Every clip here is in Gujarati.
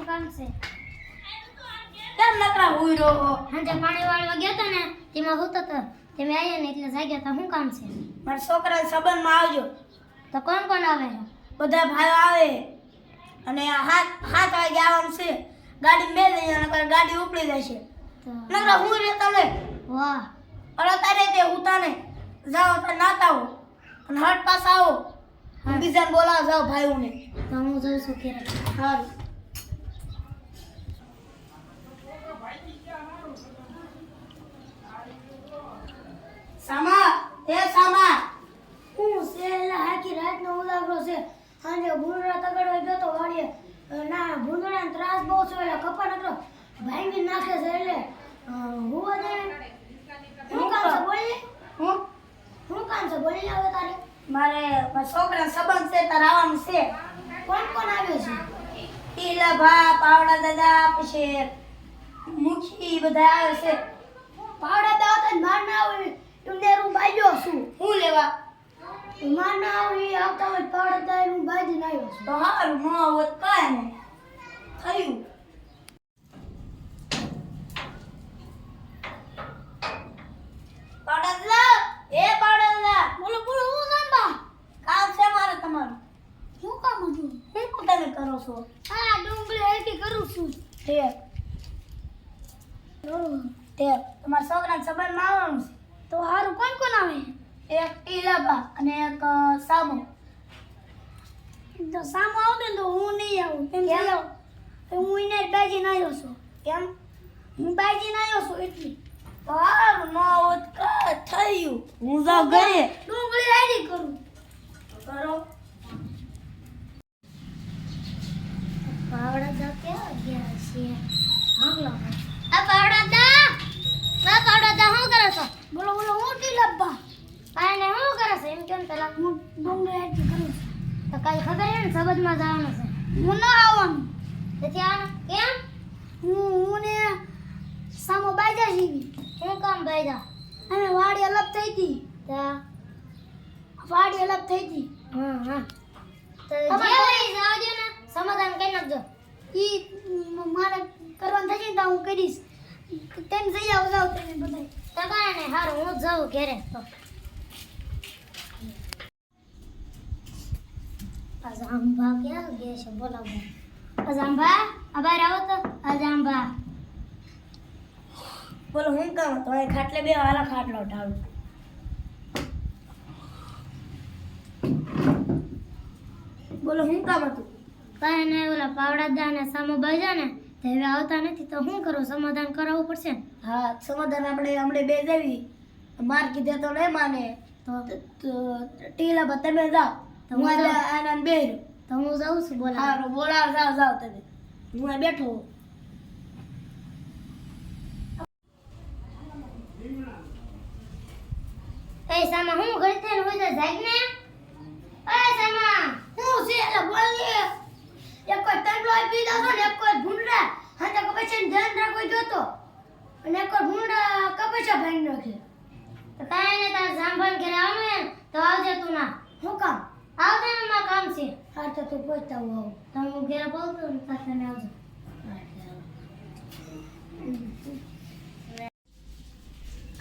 કામ છે? કેમ નકરા હુઈ રહો? હાંજે પાણી વાળવા ગયા તા ને તેમાં હોતો તો તમે આયા ને એટલે જાગ્યા તા. શું કામ છે? મારા છોકરા સંબંધમાં આવજો. તો કોણ કોણ આવે છે? બધા ભાઈઓ આવે અને 7 વાગે આવવાનું છે. ગાડી બે જઈ અને ગાડી ઉપડી જશે. નકરા હુઈ રહે તમે. વાહ અરે તારે તે ઉતાને જાઓ તો નાતા આવો અને હટ પાસ આવો. બીજાને બોલાવા જાઓ ભાઈઓને. તો હું જઉં છું ઘરે. હારું. સામા હું સેલા આખી રાતનો ઉજાગરો છે. સાંજે ભૂંડડા તગડવા ગયો તો વાડીએ. ના ભૂંડડાનો ત્રાસ બહુ છે. એટલે કપા નકરો ભાંગી નાખે છે. એટલે હુવા દે. શું કામ છે બોલી? શું કામ છે બોલી? આવે તારે મારે મારા છોકરા સંબંધ છે તાર આવવાનું છે. કોણ કોણ આવ્યો છે? ટીલા ભા પાવડા દાદા પછી મુખી બધા આવે છે. પાવડા દાવ તો માર ના આવી એમને હું બાજ્યો છું. હું લેવા માર ના આવી આવતા હોય પાવડા દાવ હું બાજી ના આવ્યો છું. તો હારું ન આવત કાંઈ નહીં થયું. પાવડા દાદા પાવડા દાદા બોલો બોલો હું જાંબા. કામ છે મારે તમારું. શું કામ હતું? શું તમે કરો છો? આ ડુંગળી હેટી કરું છું. તે તમારા છોકરાને સંબંધમાં આવવાનું છે. તો હારું કોણ કોણ આવે? એક ટીલાબા અને એક સામો. તો સામો આવતો ને તો હું નહીં આવું. કેમ ચાલો હું એને બાજી ના આવ્યો છું. કેમ? હું બાજી ના આવ્યો છું એટલી. તો હારું ન આવત કાંઈ થયું. હું જાઉં ઘરે. ડુંગળી હેટી કરું. કરો. પાવડા દા ક્યાં ગયા છે? હાગલો આ પાવડા દા શું કરો છો? બોલો બોલો હું ટીલબ્બા. આને શું કરો છો? એમ કેમ પેલા હું ડુંગળી હેટી કરું છું. તો કાલ ખબર હે ને સબદમાં જવાનું છે. હું ન આવવાનું. તેથી આને કેમ? હું ને સામો બાજા જીવી. શું કામ બાજા? અને વાડી અલગ થઈ હતી. વાડી અલગ થઈ હતી. હા તો જે હોય જાવ દો ને. સમાધાન કરી નાખજો. ઈ મારે કરવાનું થશે ને તો હું કરીશ. તેમ જઈ આવ જાવ તમે બધાય. તો કાંઈ નહીં હારું હું જાઉં ઘરે. તો અજાંબા ક્યાં ગયા છે? બોલાવો અજાંબા. અબાર આવો તો અજાંબા. બોલો હું કામ હતો? અહીં ખાટલે બે વાળા ખાટલો ઢાળું. બોલો હું કામ હતું? કાંઈ નહીં ઓલા પાવડા ને સામો બાજા ને તે હવે આવતા નથી તો શું કરું? સમાધાન કરાવવું પડશે ને. હા સમાધાન આપણે હમણાં બે જવી. માર કીધે તો નહીં માને. તો ટીલા તમે જાઓ. તો હું હું જાઉં. આનંદ બે. તો હું જાઉં છું. બોલા હારું બોલાવ જાઓ તમે. હું અહીં બેઠો. એ સામા હું ઘડી થઈને હોય તો જાગ ને. એ સામા હું છે એટલે બોલી. એક કોઈ તંડલો આપી દો ને એક કોઈ ભૂંડા હાથે કપેચન ધ્યાન રાખો જોતો અને એક કોઈ ભૂંડા કપેચા ભાઈ નાખે. તો કાંઈ ને તાર સાંભળ ઘરે આવવાનું હે તો આવજે તું ના. શું કામ? આવજે ને મારું કામ છે. હા તો તું પહોંચતા હું આવું. તો હું ઘરે પહોંચું ને તાર તમે આવજો.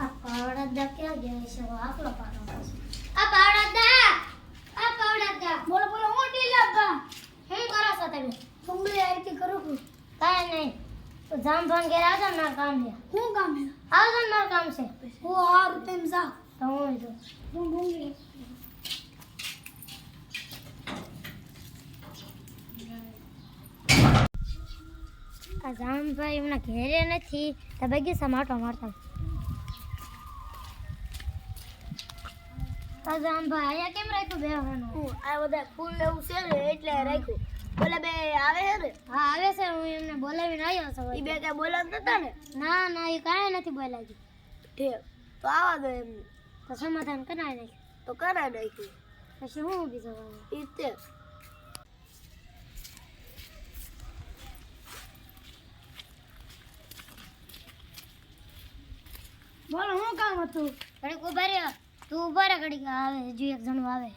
આ પાવડા ક્યાં ગયા છે? આકલો પાડો છે. આ પાવડા બોલો બોલો હું ટીલાબા. શું કરો છો તમે? ડુંગળી આરતી કરું છું. કાંઈ નહીં તો જામભાન ઘેર આવજો ને મારું કામ છે. શું કામ છે? આવજો ને મારું કામ છે. હું હારું તેમ જા. તો હું જો હું ડુંગળી આ જામભાઈ એમના ઘેરે નથી તો બગીચામાં આટો મારતા. જામભાઈ અહીંયા કેમ રાખ્યું બેહવાનું? આ બધા ફૂલ એવું છે ને એટલે રાખ્યું. બોલે બે આવે છે ને? હા આવે છે. હું એમને બોલાવીને આવ્યો છું. એ બે કઈ બોલાવતા નતા ને? ના ના એ કાંઈ નથી બોલાવી. ઠીક તો આવા દો એમને. તો સમાધાન કરાવી નાખ્યું. તો કરાવી નાખ્યું. પછી હું બીજો ઈ તે બોલો શું કામ હતું? ઘડીક ઉભા રહ્યો. તું ઉભા રહે ઘડીક. આવે હજુ એક જણું આવે.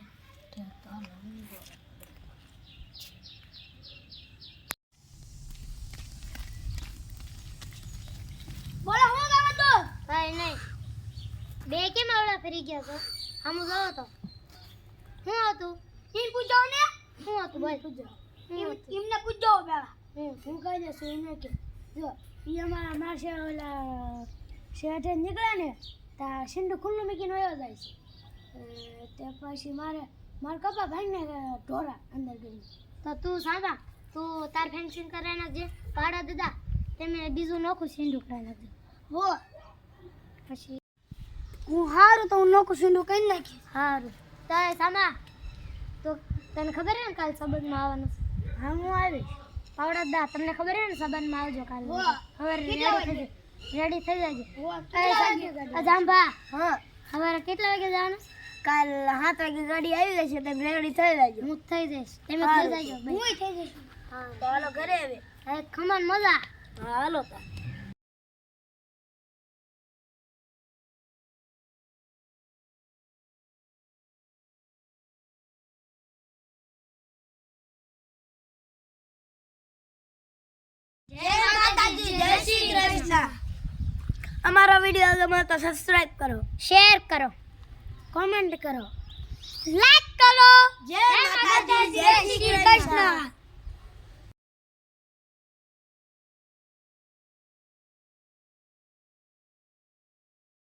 ક્યાં ફરી ગયા છો આમ જાવ તો શું હતું ઈ પૂછો ને શું હતું ભાઈ પૂછો એમને પૂછો પેલા હું કહી દઉં છું એને કે જો ઈ અમારા માસે ઓલા શેઠે નીકળ્યા ને તા સિંધુ ખુલ્લું મૂકીને વયો જાય છે તે પછી મારે કપા ભાઈને ઢોરા અંદર ગઈ તો તું સાંભળ તું તાર ફેન્સિંગ કરે નાખજે પાડા દાદા તેમે બીજું નોખું સિંધુ કરાવી નાખજે હો પછી હું હારું તો હું નોખું સિંધુ કરી નાખી હારું તાય સામા તો તને ખબર હે ને કાલ સંબંધમાં આવવાનું હા હું આવીશ પાવડા દા તમને ખબર હે ને સંબંધમાં આવજો કાલ હવે રેડી થઈ જાજો જાંભા હા સવારે કેટલા વાગે જવાનું કાલ 7 વાગે ગાડી આવી જશે તમે રેડી થઈ જાજો હું થઈ જઈશ તમે થઈ જાજો હું થઈ જઈશ હા તો હાલો ઘરે આવે હવે ખમણ મજા હા હાલો તા જય માતાજી જય શ્રી કૃષ્ણ અમારો વિડિયો ગમે તો સબસ્ક્રાઇબ કરો શેર કરો કમેન્ટ કરો લાઈક કરો જય માતાજી જય શ્રી કૃષ્ણ